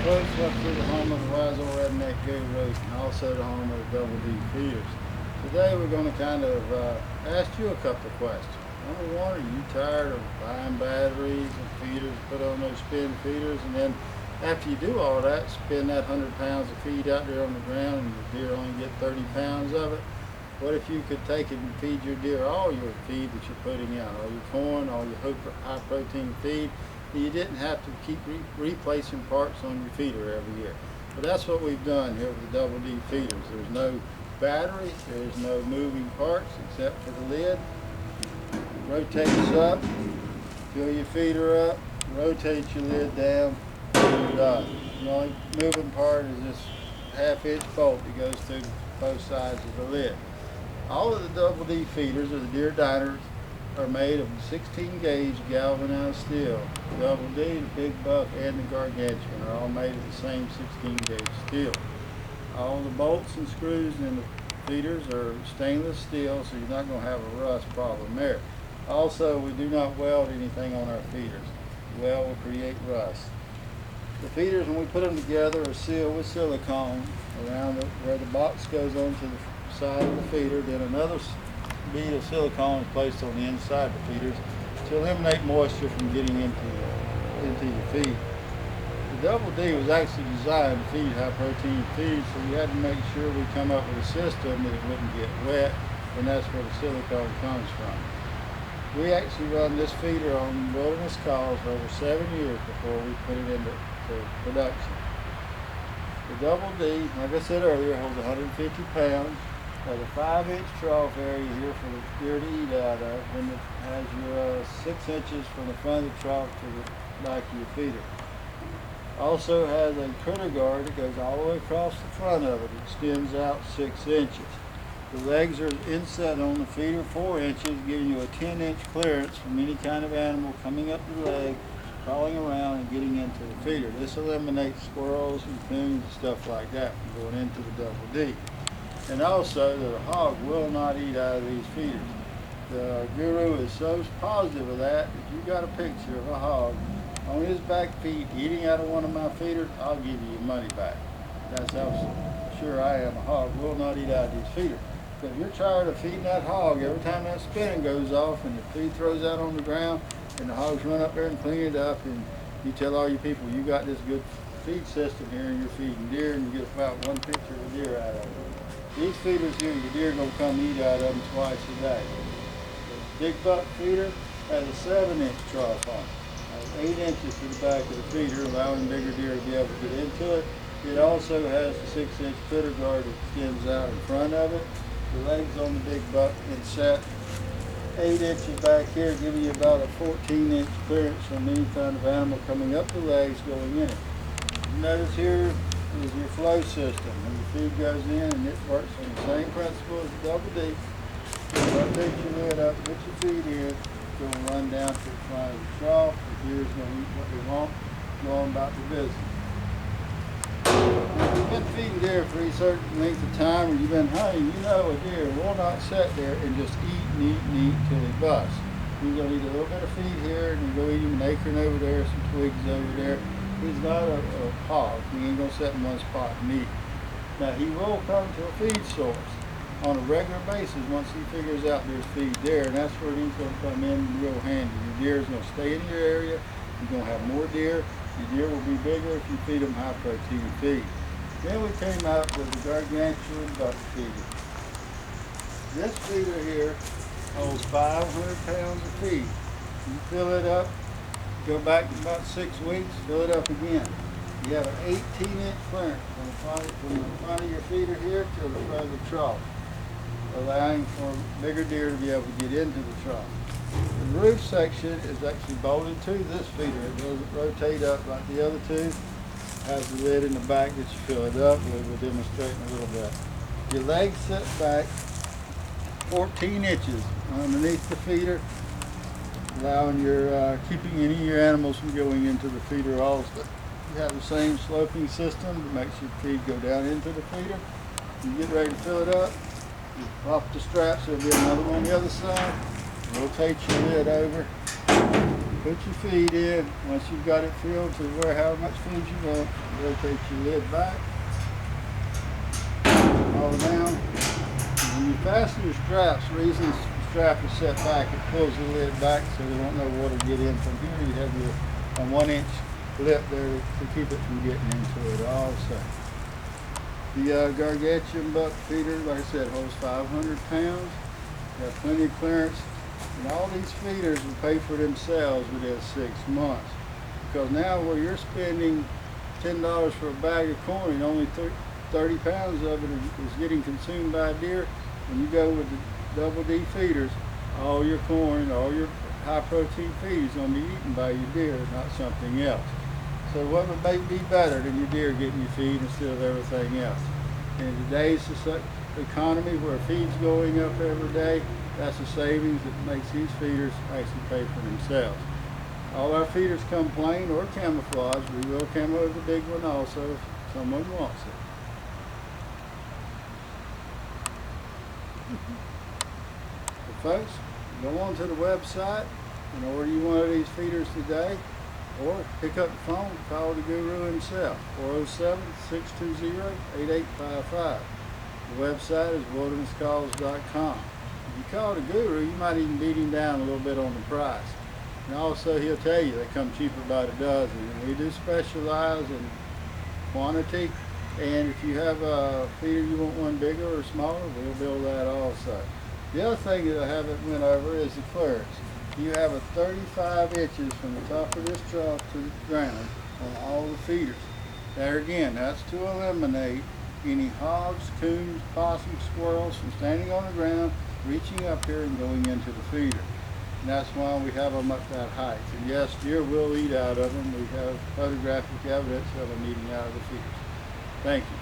Folks, welcome to the home of the wise old redneck gurus and also the home of the double D feeders. Today we're going to kind of ask you a couple of questions. Number one, are you tired of buying batteries and feeders, put on those spin feeders, and then after you do all that, spend that 100 pounds of feed out there on the ground and the deer only get 30 pounds of it? What if you could take it and feed your deer all your feed that you're putting out, all your corn, all your high protein feed? You didn't have to keep replacing parts on your feeder every year. But that's what we've done here with the double D feeders. There's no battery, there's no moving parts except for the lid. Rotates up, fill your feeder up, rotate your lid down, and you're done. The only moving part is this half-inch bolt that goes through both sides of the lid. All of the double D feeders, or the deer diners, are made of 16 gauge galvanized steel. The double D, the big buck, and the gargantuan are all made of the same 16 gauge steel. All the bolts and screws in the feeders are stainless steel, so you're not going to have a rust problem there. Also, we do not weld anything on our feeders. Weld will create rust. The feeders, when we put them together, are sealed with silicone around where the box goes onto the side of the feeder. Then another bead of silicone is placed on the inside of the feeders to eliminate moisture from getting into your feed. The double D was actually designed to feed high protein feed, so we had to make sure we come up with a system that it wouldn't get wet, and that's where the silicone comes from. We actually run this feeder on wilderness cows for over 7 years before we put it into production. The double D, like I said earlier, holds 150 pounds. Has a 5-inch trough area here for the deer to eat out of, and it has your 6 inches from the front of the trough to the back of your feeder. Also has a critter guard that goes all the way across the front of it. It extends out 6 inches. The legs are inset on the feeder 4 inches, giving you a 10-inch clearance from any kind of animal coming up the leg, crawling around and getting into the feeder. This eliminates squirrels and coons and stuff like that from going into the double D. And also, the hog will not eat out of these feeders. The guru is so positive of that, if you got a picture of a hog on his back feet eating out of one of my feeders, I'll give you your money back. That's how sure I am. A hog will not eat out of these feeders. So if you're tired of feeding that hog, every time that spinning goes off and the feed throws out on the ground and the hogs run up there and clean it up, and you tell all your people you got this good feed system here and you're feeding deer, and you get about one picture of a deer out of it. These feeders here, the deer gonna come eat out of them twice a day. The big buck feeder has a 7-inch trough on it. Has 8 inches to the back of the feeder, allowing bigger deer to be able to get into it. It also has a 6-inch critter guard that extends out in front of it. The legs on the big buck inset 8 inches back here, giving you about a 14-inch clearance from any kind of animal coming up the legs going in it. Notice here is your flow system. When your feed goes in, and it works on the same principle as the double D. You rotate your lid up, put your feed in, it's going to run down to the front of the trough. The deer's going to eat what they want, go on about the business. If you've been feeding deer for a certain length of time, or you've been hunting, you know a deer will not sit there and just eat and eat and eat till he busts. You're going to eat a little bit of feed here, and you go eat him an acorn over there, some twigs over there. He's not a hog. He ain't going to sit in one spot and eat. Now, he will come to a feed source on a regular basis once he figures out there's feed there, and that's where he's going to come in real handy. Your deer is going to stay in your area. You're going to have more deer. Your deer will be bigger if you feed them high protein feed. Then we came out with the gargantuan buck feeder. This feeder here holds 500 pounds of feed. You fill it up, go back to about 6 weeks, fill it up again. You have an 18-inch clearance from the front of your feeder here to the front of the trough, allowing for bigger deer to be able to get into the trough. The roof section is actually bolted to this feeder. It doesn't rotate up like the other two. It has the lid in the back that you fill it up. We'll demonstrate in a little bit. Your legs set back 14 inches underneath the feeder, allowing your keeping any of your animals from going into the feeder also. You have the same sloping system that makes your feed go down into the feeder. You get ready to fill it up, you pop the straps, there'll be another one on the other side, rotate your lid over, Put your feed in. Once you've got it filled to where how much food you want, rotate your lid back, all down. And when you fasten your straps, the reason the strap is set back, it pulls the lid back so there won't no water get in from here. You have your 1 inch lip there to keep it from getting into it also. The Gargantuan buck feeder, like I said, holds 500 pounds. Got plenty of clearance. And all these feeders will pay for themselves within 6 months. Because now where you're spending $10 for a bag of corn and only 30 pounds of it is getting consumed by a deer, when you go with the double D feeders, all your corn, all your high protein feed is going to be eaten by your deer, not something else. So what would make be better than your deer getting your feed instead of everything else? In today's economy where feed's going up every day, that's the savings that makes these feeders actually pay for themselves. All our feeders come plain or camouflage. We will camo the big one also if someone wants it. So folks, go on to the website and order you one of these feeders today, or pick up the phone and call the guru himself, 407-620-8855. The website is wildernesscalls.com. If you call the guru, you might even beat him down a little bit on the price. And also he'll tell you they come cheaper by the dozen. And we do specialize in quantity. And if you have a feeder you want one bigger or smaller, we'll build that also. The other thing that I haven't went over is the clearance. You have a 35 inches from the top of this trough to the ground on all the feeders. There again, that's to eliminate any hogs, coons, possums, squirrels from standing on the ground, reaching up here and going into the feeder. And that's why we have them up that height. And yes, deer will eat out of them. We have photographic evidence of them eating out of the feeders. Thank you.